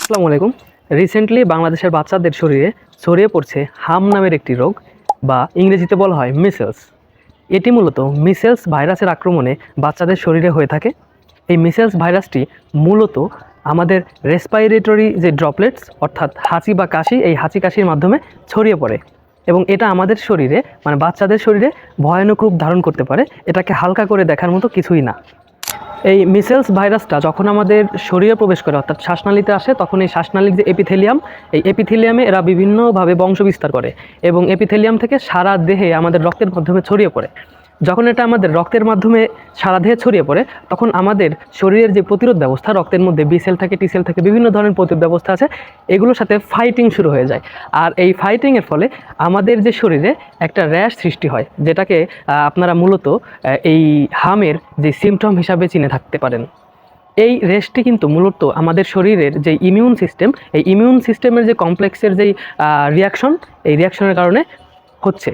আসসালামু আলাইকুম। রিসেন্টলি বাংলাদেশের বাচ্চাদের শরীরে ছড়িয়ে পড়ছে হাম নামের একটি রোগ, বা ইংরেজিতে বলা হয় মিসেলস। এটি মূলত মিসেলস ভাইরাসের আক্রমণে বাচ্চাদের শরীরে হয়ে থাকে। এই মিসেলস ভাইরাসটি মূলত আমাদের রেসপাইরেটরি যে ড্রপলেটস অর্থাৎ হাঁচি বা কাশি, এই হাঁচি কাশির মাধ্যমে ছড়িয়ে পড়ে এবং এটা আমাদের শরীরে মানে বাচ্চাদের শরীরে ভয়ানক রূপ ধারণ করতে পারে। এটাকে হালকা করে দেখার মতো কিছুই না। এই মিসেলস ভাইরাসটা যখন আমাদের শরীরে প্রবেশ করে অর্থাৎ শ্বাসনালীতে আসে, তখন এই শ্বাসনালীর যে এপিথেলিয়াম, এই এপিথেলিয়ামে এরা বিভিন্নভাবে বংশ বিস্তার করে এবং এপিথেলিয়াম থেকে সারা দেহে আমাদের রক্তের মাধ্যমে ছড়িয়ে পড়ে। যখন এটা আমাদের রক্তের মাধ্যমে সারা দেহে ছড়িয়ে পড়ে, তখন আমাদের শরীরের যে প্রতিরোধ ব্যবস্থা, রক্তের মধ্যে বি সেল থাকে, টি সেল থাকে, বিভিন্ন ধরনের প্রতিরোধ ব্যবস্থা আছে, এগুলোর সাথে ফাইটিং শুরু হয়ে যায়। আর এই ফাইটিংয়ের ফলে আমাদের যে শরীরে একটা র্যাশ সৃষ্টি হয়, যেটাকে আপনারা মূলত এই হামের যে সিমটম হিসাবে চিনে থাকতে পারেন। এই রেশটি কিন্তু মূলত আমাদের শরীরের যে ইমিউন সিস্টেম, এই ইমিউন সিস্টেমের যে কমপ্লেক্সের যেই রিয়াকশন, এই রিয়াকশনের কারণে হচ্ছে।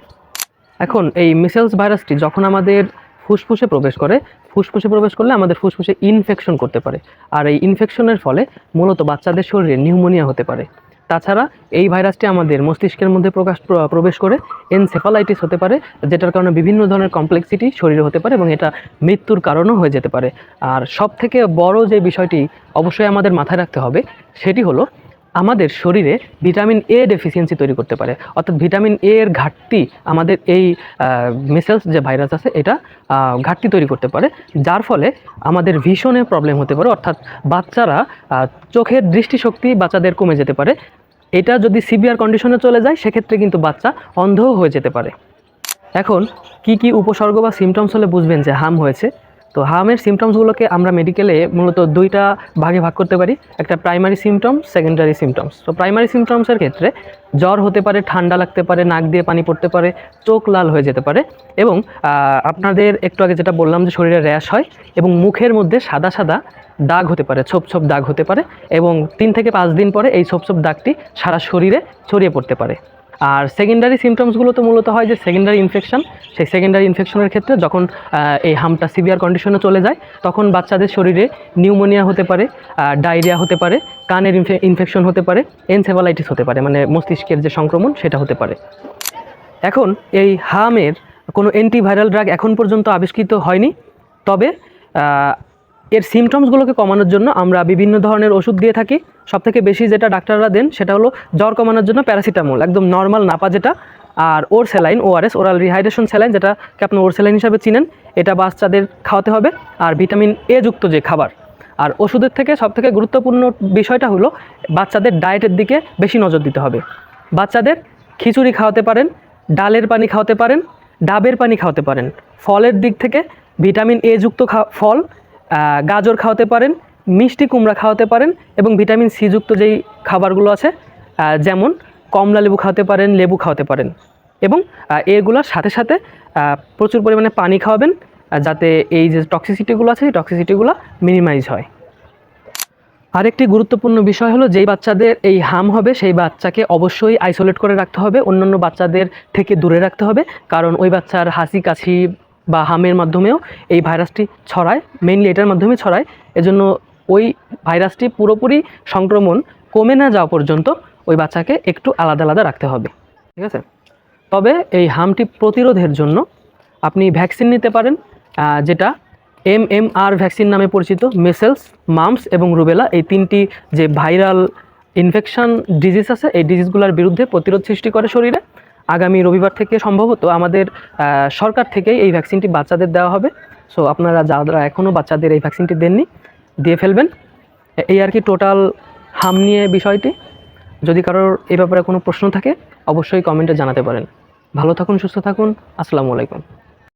এখন এই মিসেলস ভাইরাসটি যখন আমাদের ফুসফুসে প্রবেশ করলে আমাদের ফুসফুসে ইনফেকশন করতে পারে, আর এই ইনফেকশনের ফলে মূলত বাচ্চাদের শরীরে নিউমোনিয়া হতে পারে। তাছাড়া এই ভাইরাসটি আমাদের মস্তিষ্কের মধ্যে প্রবেশ করে এনসেফালাইটিস হতে পারে, যেটার কারণে বিভিন্ন ধরনের কমপ্লেক্সিটি শরীরে হতে পারে এবং এটা মৃত্যুর কারণও হয়ে যেতে পারে। আর সবথেকে বড় যে বিষয়টি অবশ্যই আমাদের মাথায় রাখতে হবে, সেটি হলো আমাদের শরীরে ভিটামিন এ ডেফিসিয়েন্সি তৈরি করতে পারে, অর্থাৎ ভিটামিন এ এর ঘাটতি আমাদের এই মিসেলস যে ভাইরাস আছে এটা ঘাটতি তৈরি করতে পারে, যার ফলে আমাদের ভিশনে প্রবলেম হতে পারে, অর্থাৎ বাচ্চারা চোখের দৃষ্টিশক্তি বাচ্চাদের কমে যেতে পারে। এটা যদি সিভিয়ার কন্ডিশনে চলে যায়, সেক্ষেত্রে কিন্তু বাচ্চা অন্ধও হয়ে যেতে পারে। এখন কি উপসর্গ বা সিমটমস হলে বুঝবেন যে হাম হয়েছে? তো হামের সিমটমসগুলোকে আমরা মেডিকেলে মূলত দুইটা ভাগে ভাগ করতে পারি, একটা প্রাইমারি সিমটমস, সেকেন্ডারি সিমটমস। তো প্রাইমারি সিমটমসের ক্ষেত্রে জ্বর হতে পারে, ঠান্ডা লাগতে পারে, নাক দিয়ে পানি পড়তে পারে, চোখ লাল হয়ে যেতে পারে এবং আপনাদের একটু আগে যেটা বললাম যে শরীরে র্যাশ হয় এবং মুখের মধ্যে সাদা সাদা দাগ হতে পারে, ছোপ ছোপ দাগ হতে পারে এবং 3 থেকে 5 দিন পরে এই ছোপ ছোপ দাগটি সারা শরীরে ছড়িয়ে পড়তে পারে। আর সেকেন্ডারি সিমটমসগুলো তো মূলত হয় যে সেকেন্ডারি ইনফেকশন। সেই সেকেন্ডারি ইনফেকশনের ক্ষেত্রে যখন এই হামটা সিভিয়ার কন্ডিশনে চলে যায়, তখন বাচ্চাদের শরীরে নিউমোনিয়া হতে পারে, ডায়রিয়া হতে পারে, কানের ইনফেকশন হতে পারে, এনসেফালাইটিস হতে পারে, মানে মস্তিষ্কের যে সংক্রমণ সেটা হতে পারে। এখন এই হামের কোনো অ্যান্টিভাইরাল ড্রাগ এখন পর্যন্ত আবিষ্কৃত হয়নি, তবে এর সিমটমসগুলোকে কমানোর জন্য আমরা বিভিন্ন ধরনের ওষুধ দিয়ে থাকি। সবথেকে বেশি যেটা ডাক্তাররা দেন সেটা হলো জ্বর কমানোর জন্য প্যারাসিটামল, একদম নর্মাল নাপা যেটা, আর ওর saline, ORS, oral rehydration saline, যেটাকে আপনি ওর স্যালাইন হিসাবে চিনেন, এটা বাচ্চাদের খাওয়াতে হবে, আর ভিটামিন এ যুক্ত যে খাবার। আর ওষুধের থেকে সবথেকে গুরুত্বপূর্ণ বিষয়টা হলো বাচ্চাদের ডায়েটের দিকে বেশি নজর দিতে হবে। বাচ্চাদের খিচুড়ি খাওয়াতে পারেন, ডালের পানি খাওয়াতে পারেন, ডাবের পানি খাওয়াতে পারেন। ফলের দিক থেকে ভিটামিন এ যুক্ত ফল, গাজর খাওয়াতে পারেন, মিষ্টি কুমড়া খাওয়াতে পারেন এবং ভিটামিন সি যুক্ত যেই খাবারগুলো আছে যেমন কমলা লেবু খাওয়াতে পারেন, লেবু খাওয়াতে পারেন এবং এগুলোর সাথে সাথে প্রচুর পরিমাণে পানি খাওয়াবেন, যাতে এই যে টক্সিসিটিগুলো আছে এই টক্সিসিটিগুলো মিনিমাইজ হয়। আরেকটি গুরুত্বপূর্ণ বিষয় হলো, যেই বাচ্চাদের এই হাম হবে সেই বাচ্চাকে অবশ্যই আইসোলেট করে রাখতে হবে, অন্যান্য বাচ্চাদের থেকে দূরে রাখতে হবে, কারণ ওই বাচ্চার হাসি কাশি বা হামের মাধ্যমেও এই ভাইরাসটি ছড়ায়, মেইনলি এটার মাধ্যমে ছড়ায়। এজন্য ওই ভাইরাসটি পুরোপুরি সংক্রমণ কমে না যাওয়া পর্যন্ত ওই বাচ্চাকে একটু আলাদা আলাদা রাখতে হবে, ঠিক আছে? তবে এই হামটি প্রতিরোধের জন্য আপনি ভ্যাকসিন নিতে পারেন, যেটা MMR ভ্যাকসিন নামে পরিচিত। মিসেলস, মাম্পস এবং রুবেলা, এই 3টি যে ভাইরাল ইনফেকশন ডিজিজ আছে, এই ডিজিজগুলোর বিরুদ্ধে প্রতিরোধ সৃষ্টি করে শরীরে। আগামী রবিবার থেকে সম্ভবত আমাদের সরকার থেকেই এই ভ্যাকসিনটি বাচ্চাদের দেওয়া হবে। সো আপনারা যারা এখনও বাচ্চাদের এই ভ্যাকসিনটি দেননি, দিয়ে ফেলবেন। এই আর কি টোটাল হাম নিয়ে বিষয়টি। যদি কারোর এই ব্যাপারে কোনো প্রশ্ন থাকে অবশ্যই কমেন্টে জানাতে পারেন। ভালো থাকুন, সুস্থ থাকুন। আসসালামু আলাইকুম।